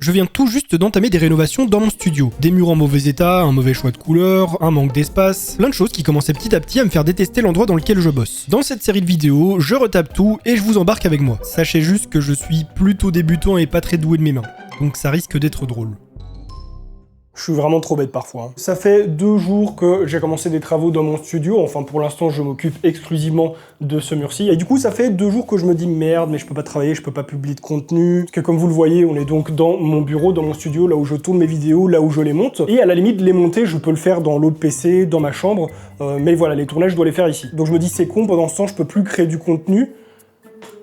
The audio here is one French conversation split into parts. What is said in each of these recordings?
Je viens tout juste d'entamer des rénovations dans mon studio. Des murs en mauvais état, un mauvais choix de couleurs, un manque d'espace, plein de choses qui commençaient petit à petit à me faire détester l'endroit dans lequel je bosse. Dans cette série de vidéos, je retape tout et je vous embarque avec moi. Sachez juste que je suis plutôt débutant et pas très doué de mes mains, donc ça risque d'être drôle. Je suis vraiment trop bête parfois. Ça fait 2 jours que j'ai commencé des travaux dans mon studio. Enfin, pour l'instant, je m'occupe exclusivement de ce mur-ci. Et du coup, ça fait 2 jours que je me dis merde, mais je peux pas travailler, je peux pas publier de contenu. Parce que comme vous le voyez, on est donc dans mon bureau, dans mon studio, là où je tourne mes vidéos, là où je les monte. Et à la limite, les monter, je peux le faire dans l'autre PC, dans ma chambre. Mais voilà, les tournages, je dois les faire ici. Donc je me dis c'est con, pendant ce temps, je peux plus créer du contenu.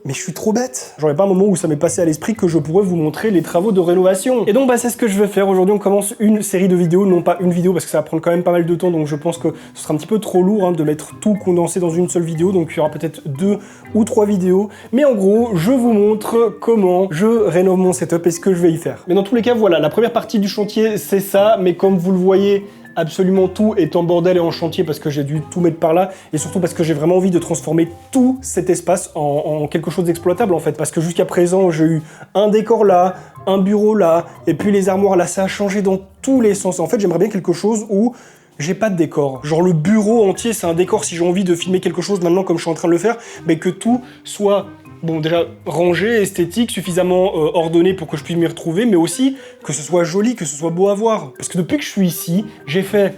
Mais je suis trop bête. J'aurais pas un moment où ça m'est passé à l'esprit que je pourrais vous montrer les travaux de rénovation. Et donc c'est ce que je vais faire. Aujourd'hui on commence une série de vidéos, non pas une vidéo parce que ça va prendre quand même pas mal de temps, donc je pense que ce sera un petit peu trop lourd de mettre tout condensé dans une seule vidéo, donc il y aura peut-être 2 ou 3 vidéos. Mais en gros, je vous montre comment je rénove mon setup et ce que je vais y faire. Mais dans tous les cas, voilà, la première partie du chantier c'est ça, mais comme vous le voyez, absolument tout est en bordel et en chantier parce que j'ai dû tout mettre par là et surtout parce que j'ai vraiment envie de transformer tout cet espace en quelque chose d'exploitable en fait, parce que jusqu'à présent j'ai eu un décor là, un bureau là et puis les armoires là, ça a changé dans tous les sens. En fait j'aimerais bien quelque chose où j'ai pas de décor. Genre le bureau entier c'est un décor si j'ai envie de filmer quelque chose maintenant comme je suis en train de le faire, mais que tout soit bon, déjà rangé, esthétique, suffisamment ordonné pour que je puisse m'y retrouver, mais aussi que ce soit joli, que ce soit beau à voir. Parce que depuis que je suis ici, j'ai fait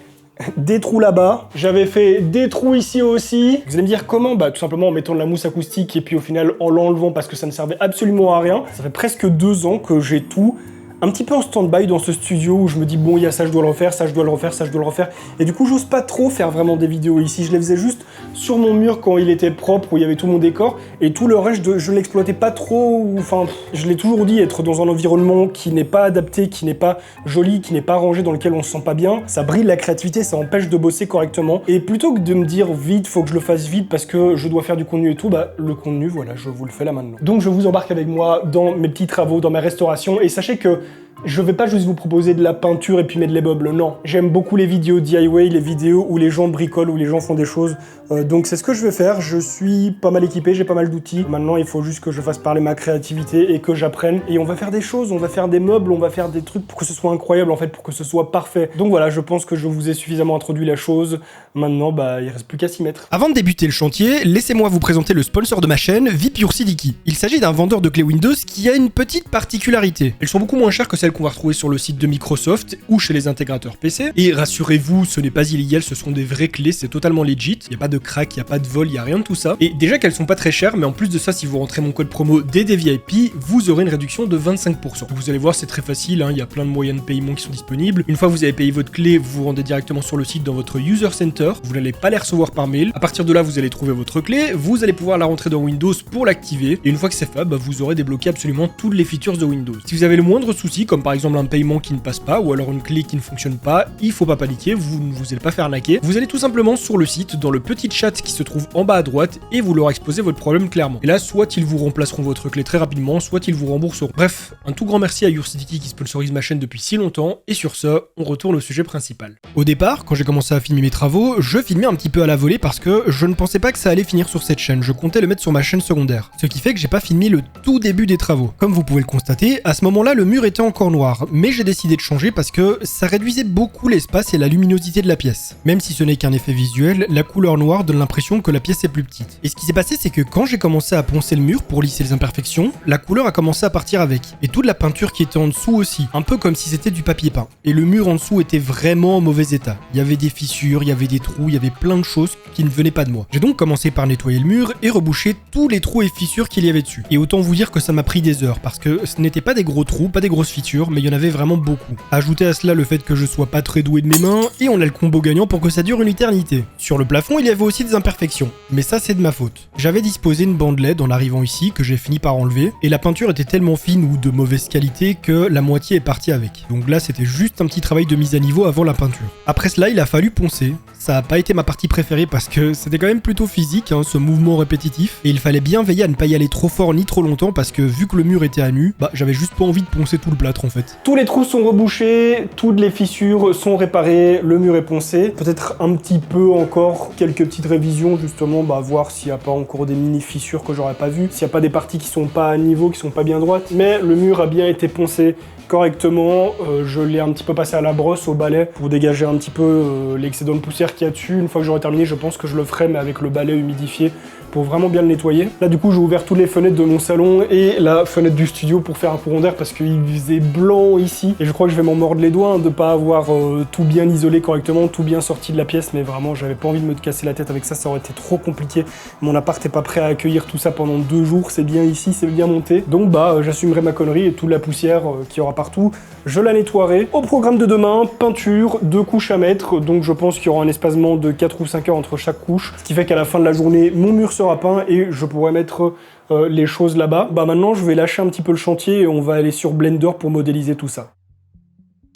des trous là-bas, j'avais fait des trous ici aussi. Vous allez me dire comment? Bah tout simplement en mettant de la mousse acoustique et puis au final en l'enlevant parce que ça ne servait absolument à rien. Ça fait presque 2 ans que j'ai tout un petit peu en stand-by dans ce studio où je me dis bon, il y a ça, je dois le refaire, ça, je dois le refaire, ça, je dois le refaire. Et du coup, j'ose pas trop faire vraiment des vidéos ici. Je les faisais juste sur mon mur quand il était propre, où il y avait tout mon décor. Et tout le reste, je ne l'exploitais pas trop. Enfin, je l'ai toujours dit, être dans un environnement qui n'est pas adapté, qui n'est pas joli, qui n'est pas rangé, dans lequel on se sent pas bien, ça brille la créativité, ça empêche de bosser correctement. Et plutôt que de me dire vite, faut que je le fasse vite parce que je dois faire du contenu et tout, bah le contenu, voilà, je vous le fais là maintenant. Donc je vous embarque avec moi dans mes petits travaux, dans ma restauration. Et sachez que je vais pas juste vous proposer de la peinture et puis mettre les meubles, non. J'aime beaucoup les vidéos DIY, les vidéos où les gens bricolent, où les gens font des choses. Donc c'est ce que je vais faire, je suis pas mal équipé, j'ai pas mal d'outils. Maintenant il faut juste que je fasse parler ma créativité et que j'apprenne. Et on va faire des choses, on va faire des meubles, on va faire des trucs pour que ce soit incroyable en fait, pour que ce soit parfait. Donc voilà, je pense que je vous ai suffisamment introduit la chose. Maintenant, bah il reste plus qu'à s'y mettre. Avant de débuter le chantier, laissez-moi vous présenter le sponsor de ma chaîne, VIP Your Sidiki. Il s'agit d'un vendeur de clés Windows qui a une petite particularité. Elles sont beaucoup moins chères que celles qu'on va retrouver sur le site de Microsoft ou chez les intégrateurs PC. Et rassurez-vous, ce n'est pas illégal, ce sont des vraies clés, c'est totalement legit. Il n'y a pas de crack, il n'y a pas de vol, il n'y a rien de tout ça. Et déjà qu'elles sont pas très chères, mais en plus de ça, si vous rentrez mon code promo DDVIP, vous aurez une réduction de 25%. Vous allez voir, c'est très facile, il y a plein de moyens de paiement qui sont disponibles. Une fois que vous avez payé votre clé, vous vous rendez directement sur le site dans votre User Center. Vous n'allez pas les recevoir par mail. À partir de là, vous allez trouver votre clé, vous allez pouvoir la rentrer dans Windows pour l'activer. Et une fois que c'est fait, vous aurez débloqué absolument toutes les features de Windows. Si vous avez le moindre souci, comme par exemple un paiement qui ne passe pas, ou alors une clé qui ne fonctionne pas, il faut pas paniquer, vous ne vous allez pas faire arnaquer. Vous allez tout simplement sur le site, dans le petit chat qui se trouve en bas à droite, et vous leur exposez votre problème clairement. Et là, soit ils vous remplaceront votre clé très rapidement, soit ils vous rembourseront. Bref, un tout grand merci à Your Sidiki qui sponsorise ma chaîne depuis si longtemps, et sur ce, on retourne au sujet principal. Au départ, quand j'ai commencé à filmer mes travaux, je filmais un petit peu à la volée parce que je ne pensais pas que ça allait finir sur cette chaîne, je comptais le mettre sur ma chaîne secondaire. Ce qui fait que j'ai pas filmé le tout début des travaux. Comme vous pouvez le constater, à ce moment-là, le mur était encore noir, mais j'ai décidé de changer parce que ça réduisait beaucoup l'espace et la luminosité de la pièce. Même si ce n'est qu'un effet visuel, la couleur noire donne l'impression que la pièce est plus petite. Et ce qui s'est passé, c'est que quand j'ai commencé à poncer le mur pour lisser les imperfections, la couleur a commencé à partir avec. Et toute la peinture qui était en dessous aussi, un peu comme si c'était du papier peint. Et le mur en dessous était vraiment en mauvais état. Il y avait des fissures, il y avait des trous, il y avait plein de choses qui ne venaient pas de moi. J'ai donc commencé par nettoyer le mur et reboucher tous les trous et fissures qu'il y avait dessus. Et autant vous dire que ça m'a pris des heures, parce que ce n'étaient pas des gros trous, pas des grosses fissures, mais il y en avait vraiment beaucoup. Ajoutez à cela le fait que je sois pas très doué de mes mains, et on a le combo gagnant pour que ça dure une éternité. Sur le plafond, il y avait aussi des imperfections, mais ça c'est de ma faute. J'avais disposé une bande LED en arrivant ici, que j'ai fini par enlever, et la peinture était tellement fine ou de mauvaise qualité que la moitié est partie avec. Donc là c'était juste un petit travail de mise à niveau avant la peinture. Après cela, il a fallu poncer. Ça a pas été ma partie préférée parce que c'était quand même plutôt physique, ce mouvement répétitif, et il fallait bien veiller à ne pas y aller trop fort ni trop longtemps parce que vu que le mur était à nu, j'avais juste pas envie de poncer tout le plâtre en fait. Tous les trous sont rebouchés, toutes les fissures sont réparées, le mur est poncé. Peut-être un petit peu encore, quelques petites révisions justement, voir s'il n'y a pas encore des mini fissures que j'aurais pas vues, s'il n'y a pas des parties qui sont pas à niveau, qui sont pas bien droites. Mais le mur a bien été poncé correctement. Je l'ai un petit peu passé à la brosse, au balai, pour dégager un petit peu l'excédent de poussière qu'il y a dessus. Une fois que j'aurai terminé, je pense que je le ferai, mais avec le balai humidifié, pour vraiment bien le nettoyer. Là, du coup, j'ai ouvert toutes les fenêtres de mon salon et la fenêtre du studio pour faire un courant d'air parce qu'il faisait blanc ici. Et je crois que je vais m'en mordre les doigts de pas avoir tout bien isolé correctement, tout bien sorti de la pièce. Mais vraiment, j'avais pas envie de me casser la tête avec ça, ça aurait été trop compliqué. Mon appart est pas prêt à accueillir tout ça pendant 2 jours. C'est bien ici, c'est bien monté. Donc, j'assumerai ma connerie et toute la poussière qu'il y aura partout, je la nettoierai. Au programme de demain, peinture, 2 couches à mettre. Donc, je pense qu'il y aura un espacement de 4 ou 5 heures entre chaque couche. Ce qui fait qu'à la fin de la journée, mon mur sera peint et je pourrai mettre les choses là-bas. Maintenant, je vais lâcher un petit peu le chantier et on va aller sur Blender pour modéliser tout ça.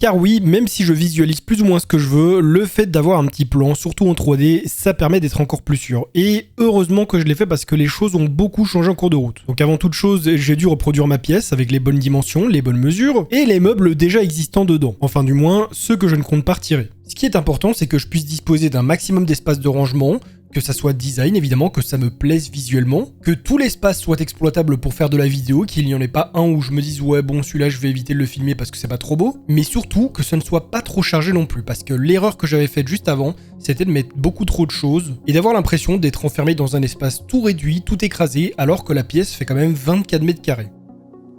Car oui, même si je visualise plus ou moins ce que je veux, le fait d'avoir un petit plan, surtout en 3D, ça permet d'être encore plus sûr. Et heureusement que je l'ai fait parce que les choses ont beaucoup changé en cours de route. Donc avant toute chose, j'ai dû reproduire ma pièce avec les bonnes dimensions, les bonnes mesures, et les meubles déjà existants dedans. Enfin du moins, ceux que je ne compte pas retirer. Ce qui est important, c'est que je puisse disposer d'un maximum d'espace de rangement, que ça soit design évidemment, que ça me plaise visuellement, que tout l'espace soit exploitable pour faire de la vidéo, qu'il n'y en ait pas un où je me dise ouais bon celui-là je vais éviter de le filmer parce que c'est pas trop beau, mais surtout que ça ne soit pas trop chargé non plus, parce que l'erreur que j'avais faite juste avant, c'était de mettre beaucoup trop de choses et d'avoir l'impression d'être enfermé dans un espace tout réduit, tout écrasé, alors que la pièce fait quand même 24 mètres carrés.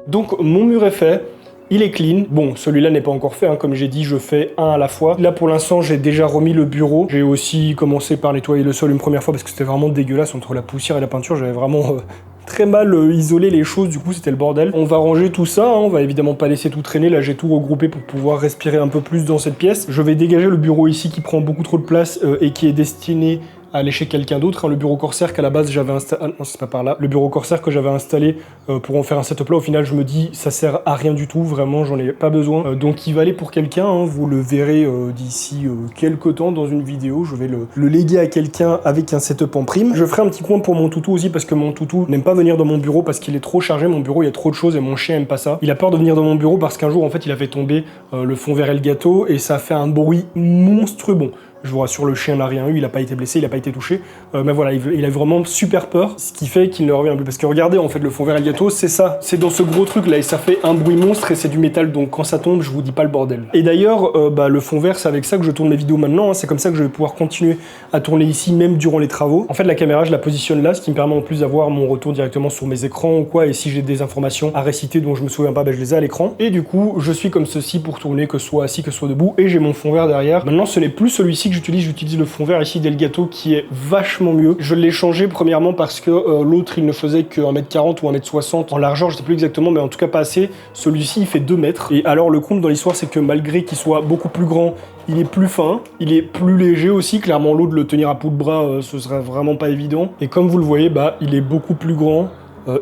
Donc mon mur est fait. Il est clean. Bon, celui-là n'est pas encore fait, comme j'ai dit, je fais un à la fois. Là, pour l'instant, j'ai déjà remis le bureau. J'ai aussi commencé par nettoyer le sol une première fois parce que c'était vraiment dégueulasse entre la poussière et la peinture. J'avais vraiment très mal isolé les choses, du coup, c'était le bordel. On va ranger tout ça, on va évidemment pas laisser tout traîner. Là, j'ai tout regroupé pour pouvoir respirer un peu plus dans cette pièce. Je vais dégager le bureau ici qui prend beaucoup trop de place et qui est destiné à aller chez quelqu'un d'autre. Le bureau Corsair qu'à la base j'avais installé... Ah non, c'est pas par là. Le bureau Corsair que j'avais installé pour en faire un setup là, au final je me dis ça sert à rien du tout, vraiment j'en ai pas besoin. Donc il va aller pour quelqu'un, vous le verrez d'ici quelques temps dans une vidéo. Je vais le léguer à quelqu'un avec un setup en prime. Je ferai un petit coin pour mon toutou aussi parce que mon toutou n'aime pas venir dans mon bureau parce qu'il est trop chargé. Mon bureau il y a trop de choses et mon chien aime pas ça. Il a peur de venir dans mon bureau parce qu'un jour en fait il a fait tomber le fond vert et le gâteau et ça a fait un bruit monstrueux. Bon, je vous rassure, le chien n'a rien eu, il n'a pas été blessé, il n'a pas été touché. Mais voilà, il a vraiment super peur, ce qui fait qu'il ne revient plus. Parce que regardez, en fait, le fond vert et le gâteau, c'est ça. C'est dans ce gros truc là, et ça fait un bruit monstre et c'est du métal, donc quand ça tombe, je vous dis pas le bordel. Et d'ailleurs, le fond vert, c'est avec ça que je tourne mes vidéos maintenant. C'est comme ça que je vais pouvoir continuer à tourner ici, même durant les travaux. En fait, la caméra, je la positionne là, ce qui me permet en plus d'avoir mon retour directement sur mes écrans ou quoi. Et si j'ai des informations à réciter dont je me souviens pas, je les ai à l'écran. Et du coup, je suis comme ceci pour tourner, que ce soit assis, que ce soit debout. Et j'ai mon fond vert derrière. Maintenant, ce n'est plus celui-ci que j'utilise le fond vert ici d'Elgato qui est vachement mieux. Je l'ai changé premièrement parce que l'autre il ne faisait que 1m40 ou 1m60 en largeur, je sais plus exactement, mais en tout cas pas assez. Celui-ci il fait 2 mètres. Et alors le comble dans l'histoire, c'est que malgré qu'il soit beaucoup plus grand, il est plus fin, il est plus léger aussi. Clairement l'autre, de le tenir à bout de bras, ce serait vraiment pas évident. Et comme vous le voyez, il est beaucoup plus grand.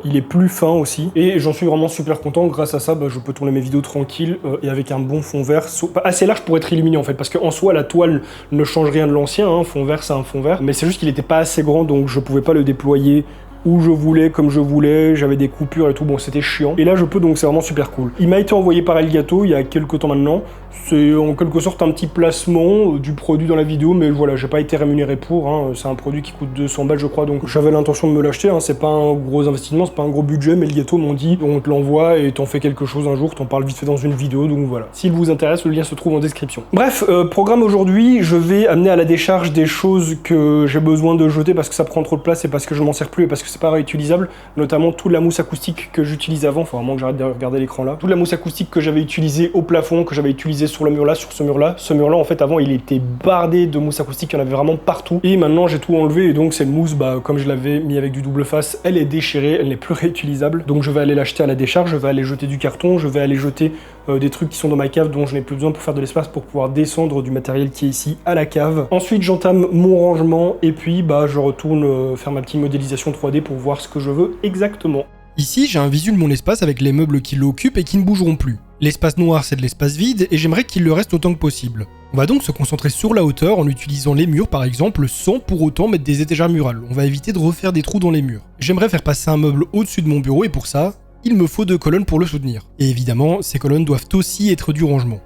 Il est plus fin aussi et j'en suis vraiment super content. Grâce à ça, je peux tourner mes vidéos tranquille et avec un bon fond vert assez large pour être illuminé en fait, parce qu'en soi la toile ne change rien de l'ancien, fond vert c'est un fond vert, mais c'est juste qu'il n'était pas assez grand donc je pouvais pas le déployer où je voulais, comme je voulais, j'avais des coupures et tout, bon c'était chiant. Et là je peux, donc c'est vraiment super cool. Il m'a été envoyé par Elgato il y a quelques temps maintenant. C'est en quelque sorte un petit placement du produit dans la vidéo, mais voilà, j'ai pas été rémunéré pour, c'est un produit qui coûte 200 balles je crois, donc j'avais l'intention de me l'acheter, c'est pas un gros investissement, c'est pas un gros budget, mais Elgato m'ont dit on te l'envoie et t'en fais quelque chose un jour, t'en parles vite fait dans une vidéo, donc voilà. S'il vous intéresse, le lien se trouve en description. Bref, programme aujourd'hui, je vais amener à la décharge des choses que j'ai besoin de jeter parce que ça prend trop de place et parce que je m'en sers plus et parce que c'est pas réutilisable, notamment toute la mousse acoustique que j'utilise avant, faut vraiment que j'arrête de regarder l'écran là. Toute la mousse acoustique que j'avais utilisée au plafond, que j'avais utilisée sur le mur là, sur ce mur là. Ce mur là en fait avant il était bardé de mousse acoustique, il y en avait vraiment partout. Et maintenant j'ai tout enlevé et donc cette mousse, comme je l'avais mis avec du double face, elle est déchirée, elle n'est plus réutilisable. Donc je vais aller l'acheter à la décharge, je vais aller jeter du carton, je vais aller jeter des trucs qui sont dans ma cave dont je n'ai plus besoin pour faire de l'espace pour pouvoir descendre du matériel qui est ici à la cave. Ensuite j'entame mon rangement et puis je retourne faire ma petite modélisation 3D pour voir ce que je veux exactement. Ici, j'ai un visu de mon espace avec les meubles qui l'occupent et qui ne bougeront plus. L'espace noir, c'est de l'espace vide et j'aimerais qu'il le reste autant que possible. On va donc se concentrer sur la hauteur en utilisant les murs par exemple, sans pour autant mettre des étagères murales. On va éviter de refaire des trous dans les murs. J'aimerais faire passer un meuble au-dessus de mon bureau et pour ça, il me faut 2 colonnes pour le soutenir. Et évidemment, ces colonnes doivent aussi être du rangement.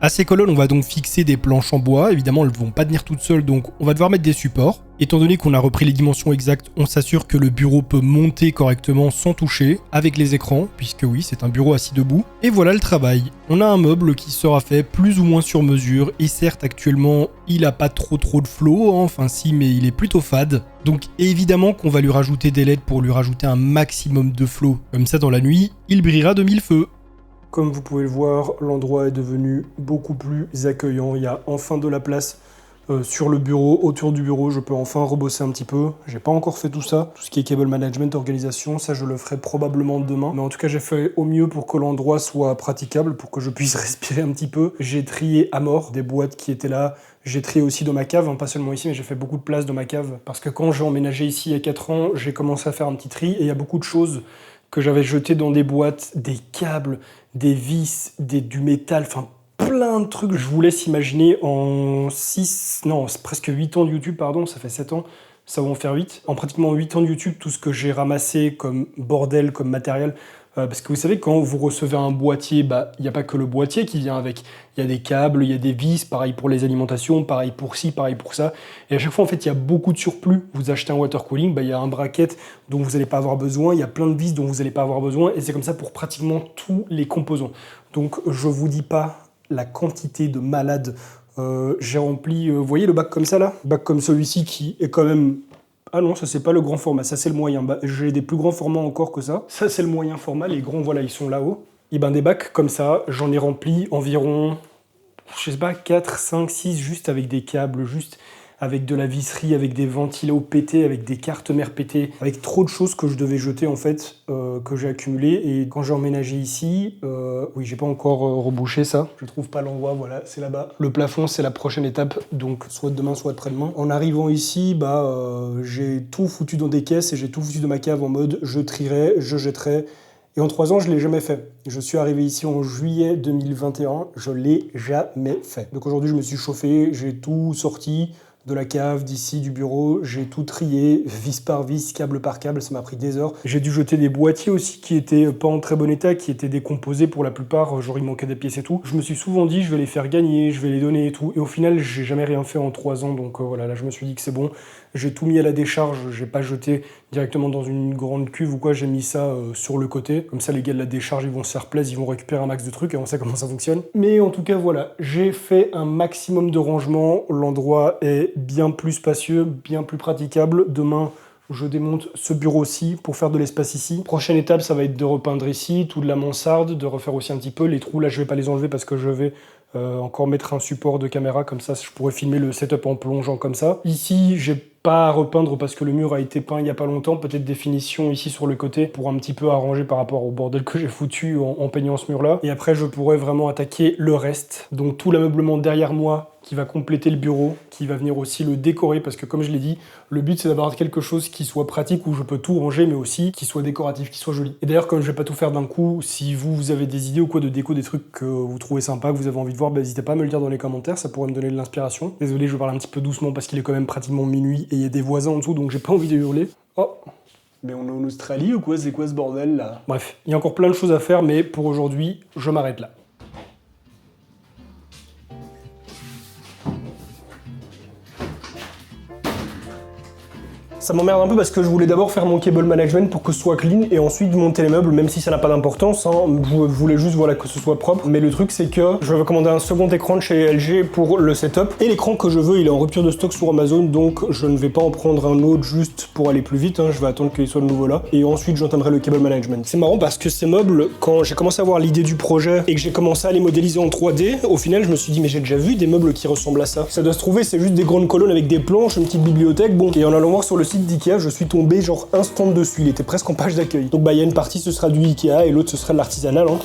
À ces colonnes, on va donc fixer des planches en bois. Évidemment, elles ne vont pas tenir toutes seules, donc on va devoir mettre des supports. Étant donné qu'on a repris les dimensions exactes, on s'assure que le bureau peut monter correctement sans toucher, avec les écrans, puisque oui, c'est un bureau assis debout. Et voilà le travail. On a un meuble qui sera fait plus ou moins sur mesure, et certes, actuellement, il a pas trop de flow, hein, enfin si, mais il est plutôt fade. Donc évidemment qu'on va lui rajouter des LED pour lui rajouter un maximum de flow. Comme ça, dans la nuit, il brillera de mille feux. Comme vous pouvez le voir, l'endroit est devenu beaucoup plus accueillant. Il y a enfin de la place sur le bureau, autour du bureau. Je peux enfin rebosser un petit peu. J'ai pas encore fait tout ça. Tout ce qui est cable management, organisation, ça je le ferai probablement demain. Mais en tout cas, j'ai fait au mieux pour que l'endroit soit praticable, pour que je puisse respirer un petit peu. J'ai trié à mort des boîtes qui étaient là. J'ai trié aussi dans ma cave, hein, pas seulement ici, mais j'ai fait beaucoup de place dans ma cave. Parce que quand j'ai emménagé ici il y a 4 ans, j'ai commencé à faire un petit tri. Et il y a beaucoup de choses que j'avais jetées dans des boîtes, des câbles, des vis, du métal, enfin plein de trucs. Je vous laisse imaginer en presque 8 ans de YouTube, pardon, ça fait 7 ans, ça va en faire 8. En pratiquement 8 ans de YouTube, tout ce que j'ai ramassé comme bordel, comme matériel, parce que vous savez, quand vous recevez un boîtier, il n'y a pas que le boîtier qui vient avec. Il y a des câbles, il y a des vis, pareil pour les alimentations, pareil pour ci, pareil pour ça. Et à chaque fois, en fait, il y a beaucoup de surplus. Vous achetez un water cooling, il y a un bracket dont vous n'allez pas avoir besoin, il y a plein de vis dont vous n'allez pas avoir besoin, et c'est comme ça pour pratiquement tous les composants. Donc, je ne vous dis pas la quantité de malades. J'ai rempli, vous voyez le bac comme ça là ? Bac comme celui-ci qui est quand même... Ah non, ça c'est pas le grand format, ça c'est le moyen. J'ai des plus grands formats encore que ça. Ça c'est le moyen format, les grands voilà, ils sont là-haut. Et des bacs comme ça, j'en ai rempli environ, je sais pas, 4, 5, 6, juste avec des câbles, juste avec de la visserie, avec des ventilos pétés, avec des cartes mères pétées, avec trop de choses que je devais jeter en fait, que j'ai accumulées. Et quand j'ai emménagé ici, oui, j'ai pas encore rebouché ça. Je trouve pas l'endroit, voilà, c'est là-bas. Le plafond, c'est la prochaine étape, donc soit demain, soit après-demain. En arrivant ici, j'ai tout foutu dans des caisses et j'ai tout foutu dans ma cave en mode je trierai, je jetterai. Et en 3 ans, je ne l'ai jamais fait. Je suis arrivé ici en juillet 2021, je ne l'ai jamais fait. Donc aujourd'hui, je me suis chauffé, j'ai tout sorti de la cave, d'ici, du bureau, j'ai tout trié, vis par vis, câble par câble, ça m'a pris des heures. J'ai dû jeter des boîtiers aussi qui étaient pas en très bon état, qui étaient décomposés pour la plupart, genre il manquait des pièces et tout. Je me suis souvent dit, je vais les faire gagner, je vais les donner et tout. Et au final, j'ai jamais rien fait en 3 ans, donc voilà, là je me suis dit que c'est bon. J'ai tout mis à la décharge, j'ai pas jeté directement dans une grande cuve ou quoi, j'ai mis ça sur le côté. Comme ça, les gars de la décharge, ils vont se faire plaisir, ils vont récupérer un max de trucs et on sait comment ça fonctionne. Mais en tout cas, voilà, j'ai fait un maximum de rangement. L'endroit est bien plus spacieux, bien plus praticable. Demain, je démonte ce bureau-ci pour faire de l'espace ici. Prochaine étape, ça va être de repeindre ici, tout de la mansarde, de refaire aussi un petit peu. Les trous, là, je vais pas les enlever parce que je vais encore mettre un support de caméra, comme ça, je pourrais filmer le setup en plongeant comme ça. Ici, j'ai pas à repeindre parce que le mur a été peint il y a pas longtemps. Peut-être des finitions ici sur le côté pour un petit peu arranger par rapport au bordel que j'ai foutu en peignant ce mur-là. Et après, je pourrais vraiment attaquer le reste. Donc tout l'ameublement derrière moi qui va compléter le bureau, qui va venir aussi le décorer parce que comme je l'ai dit, le but c'est d'avoir quelque chose qui soit pratique où je peux tout ranger mais aussi qui soit décoratif, qui soit joli. Et d'ailleurs comme je vais pas tout faire d'un coup, si vous avez des idées ou quoi de déco, des trucs que vous trouvez sympas, que vous avez envie de voir, n'hésitez pas à me le dire dans les commentaires, ça pourrait me donner de l'inspiration. Désolé, je parle un petit peu doucement parce qu'il est quand même pratiquement minuit et il y a des voisins en dessous donc j'ai pas envie de hurler. Oh, mais on est en Australie ou quoi? C'est quoi ce bordel là? Bref, il y a encore plein de choses à faire mais pour aujourd'hui, je m'arrête là. Ça m'emmerde un peu parce que je voulais d'abord faire mon cable management pour que ce soit clean et ensuite monter les meubles, même si ça n'a pas d'importance, hein. Je voulais juste voilà, que ce soit propre. Mais le truc c'est que je vais commander un second écran de chez LG pour le setup. Et l'écran que je veux, il est en rupture de stock sur Amazon, donc je ne vais pas en prendre un autre juste pour aller plus vite, hein. Je vais attendre qu'il soit le nouveau là. Et ensuite j'entamerai le cable management. C'est marrant parce que ces meubles, quand j'ai commencé à avoir l'idée du projet et que j'ai commencé à les modéliser en 3D, au final je me suis dit mais j'ai déjà vu des meubles qui ressemblent à ça. Ça doit se trouver, c'est juste des grandes colonnes avec des planches, une petite bibliothèque, bon. Et en allant voir sur le site d'IKEA, je suis tombé genre instant dessus, il était presque en page d'accueil. Donc il y a une partie ce sera du IKEA et l'autre ce sera de l'artisanal, hein.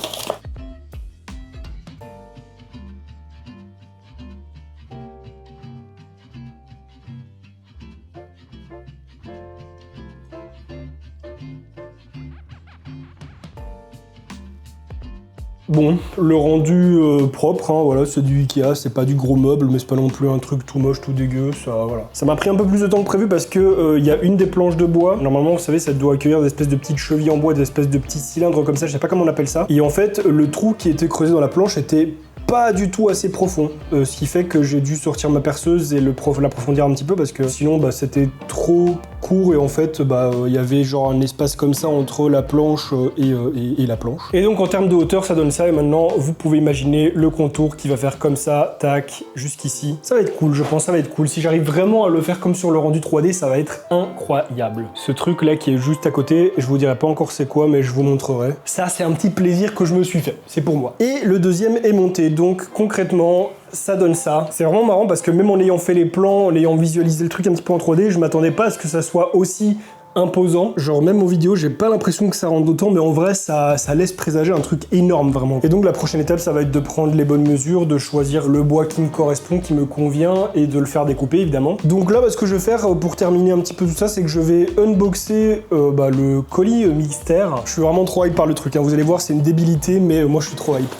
Bon, le rendu propre, hein, voilà, c'est du Ikea, c'est pas du gros meuble, mais c'est pas non plus un truc tout moche, tout dégueu, ça, voilà. Ça m'a pris un peu plus de temps que prévu parce que y a une des planches de bois, normalement, vous savez, ça doit accueillir des espèces de petites chevilles en bois, des espèces de petits cylindres comme ça, je sais pas comment on appelle ça. Et en fait, le trou qui était creusé dans la planche était pas du tout assez profond, ce qui fait que j'ai dû sortir ma perceuse et l'approfondir un petit peu parce que sinon bah, c'était trop court et en fait il y avait genre un espace comme ça entre la planche et la planche. Et donc en termes de hauteur ça donne ça et maintenant vous pouvez imaginer le contour qui va faire comme ça, tac, jusqu'ici. Ça va être cool, je pense ça va être cool. Si j'arrive vraiment à le faire comme sur le rendu 3D, ça va être incroyable. Ce truc là qui est juste à côté, je vous dirai pas encore c'est quoi mais je vous montrerai. Ça c'est un petit plaisir que je me suis fait, c'est pour moi. Et le deuxième est monté, donc concrètement ça donne ça. C'est vraiment marrant parce que même en ayant fait les plans, en ayant visualisé le truc un petit peu en 3D, je m'attendais pas à ce que ça soit aussi imposant. Genre même en vidéo, j'ai pas l'impression que ça rentre d'autant, mais en vrai, ça laisse présager un truc énorme vraiment. Et donc la prochaine étape, ça va être de prendre les bonnes mesures, de choisir le bois qui me correspond, qui me convient, et de le faire découper évidemment. Donc là, ce que je vais faire pour terminer un petit peu tout ça, c'est que je vais unboxer le colis mystère. Je suis vraiment trop hype par le truc, hein. Vous allez voir, c'est une débilité, mais moi je suis trop hype.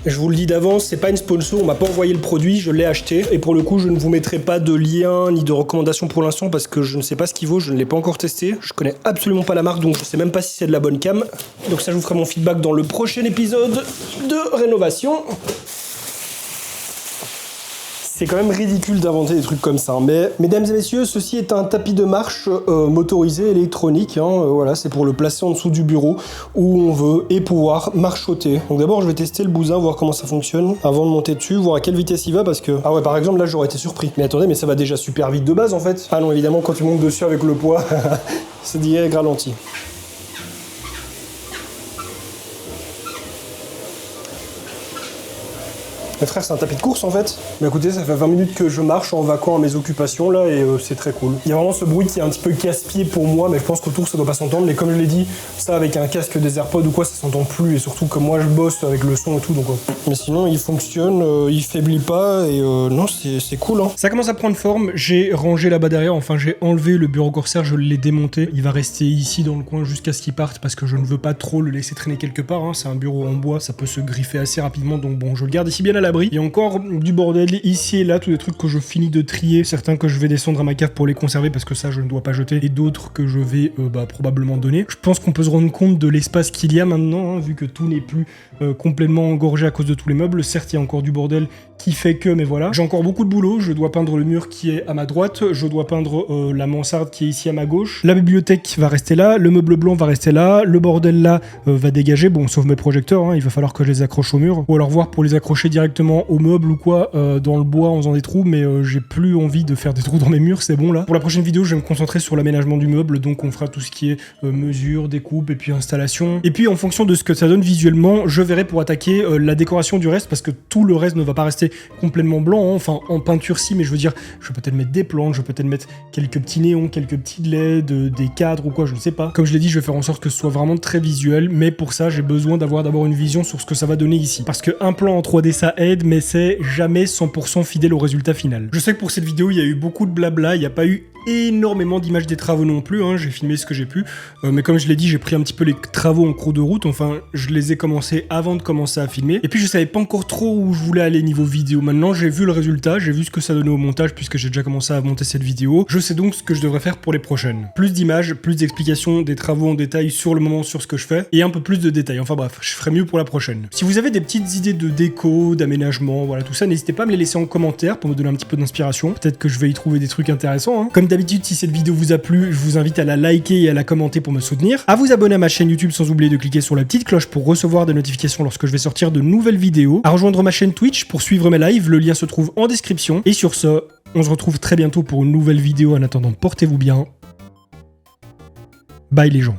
Je vous le dis d'avance, c'est pas une sponsor, on m'a pas envoyé le produit, je l'ai acheté. Et pour le coup, je ne vous mettrai pas de lien ni de recommandation pour l'instant parce que je ne sais pas ce qu'il vaut, je ne l'ai pas encore testé. Je connais absolument pas la marque, donc je sais même pas si c'est de la bonne cam. Donc ça, je vous ferai mon feedback dans le prochain épisode de rénovation. C'est quand même ridicule d'inventer des trucs comme ça, mais mesdames et messieurs, ceci est un tapis de marche motorisé électronique, hein, voilà, c'est pour le placer en dessous du bureau où on veut et pouvoir marchoter. Donc d'abord je vais tester le bousin, voir comment ça fonctionne avant de monter dessus, voir à quelle vitesse il va parce que... Ah ouais, par exemple là j'aurais été surpris. Mais attendez, mais ça va déjà super vite de base en fait. Ah non, évidemment quand tu montes dessus avec le poids, c'est direct ralenti. Mais frère, c'est un tapis de course en fait. Mais écoutez, ça fait 20 minutes que je marche en vaquant à mes occupations là et c'est très cool. Il y a vraiment ce bruit qui est un petit peu casse-pied pour moi, mais je pense qu'autour ça doit pas s'entendre. Mais comme je l'ai dit, ça avec un casque des AirPods ou quoi, ça s'entend plus. Et surtout que moi je bosse avec le son et tout, donc Mais sinon, il fonctionne, il faiblit pas et non, c'est cool. Hein. Ça commence à prendre forme. J'ai rangé là-bas derrière, enfin j'ai enlevé le bureau corsaire, je l'ai démonté. Il va rester ici dans le coin jusqu'à ce qu'il parte parce que je ne veux pas trop le laisser traîner quelque part. Hein. C'est un bureau en bois, ça peut se griffer assez rapidement, donc bon, je le garde ici bien à la. Il y a encore du bordel ici et là, tous les trucs que je finis de trier, certains que je vais descendre à ma cave pour les conserver parce que ça je ne dois pas jeter, et d'autres que je vais probablement donner. Je pense qu'on peut se rendre compte de l'espace qu'il y a maintenant, hein, vu que tout n'est plus complètement engorgé à cause de tous les meubles. Certes, il y a encore du bordel qui fait que, mais voilà. J'ai encore beaucoup de boulot, je dois peindre le mur qui est à ma droite, je dois peindre la mansarde qui est ici à ma gauche, la bibliothèque va rester là, le meuble blanc va rester là, le bordel là va dégager, bon, sauf mes projecteurs, hein, il va falloir que je les accroche au mur, ou alors voir pour les accrocher directement au meuble ou quoi, dans le bois en faisant des trous, mais j'ai plus envie de faire des trous dans mes murs, c'est bon là. Pour la prochaine vidéo, je vais me concentrer sur l'aménagement du meuble, donc on fera tout ce qui est mesure, découpe et puis installation. Et puis en fonction de ce que ça donne visuellement, je verrai pour attaquer la décoration du reste, parce que tout le reste ne va pas rester complètement blanc, hein. Enfin en peinture si, mais je veux dire, je vais peut-être mettre des plantes, je vais peut-être mettre quelques petits néons, quelques petits LED, des cadres ou quoi, je ne sais pas. Comme je l'ai dit, je vais faire en sorte que ce soit vraiment très visuel, mais pour ça, j'ai besoin d'avoir d'abord une vision sur ce que ça va donner ici. Parce qu'un plan en 3D ça aide, mais c'est jamais 100% fidèle au résultat final. Je sais que pour cette vidéo, il y a eu beaucoup de blabla, il n'y a pas eu énormément d'images des travaux non plus, hein. J'ai filmé ce que j'ai pu, mais comme je l'ai dit, j'ai pris un petit peu les travaux en cours de route, enfin je les ai commencés avant de commencer à filmer, et puis je savais pas encore trop où je voulais aller niveau vidéo. Maintenant j'ai vu le résultat, j'ai vu ce que ça donnait au montage puisque j'ai déjà commencé à monter cette vidéo, je sais donc ce que je devrais faire pour les prochaines. Plus d'images, plus d'explications des travaux en détail sur le moment, sur ce que je fais, et un peu plus de détails, enfin bref, je ferai mieux pour la prochaine. Si vous avez des petites idées de déco, d'aménagement, voilà tout ça, n'hésitez pas à me les laisser en commentaire pour me donner un petit peu d'inspiration, peut-être que je vais y trouver des trucs intéressants, hein. Comme d'habitude, si cette vidéo vous a plu, je vous invite à la liker et à la commenter pour me soutenir, à vous abonner à ma chaîne YouTube sans oublier de cliquer sur la petite cloche pour recevoir des notifications lorsque je vais sortir de nouvelles vidéos, à rejoindre ma chaîne Twitch pour suivre mes lives, le lien se trouve en description, et sur ce, on se retrouve très bientôt pour une nouvelle vidéo. En attendant, portez-vous bien. Bye les gens.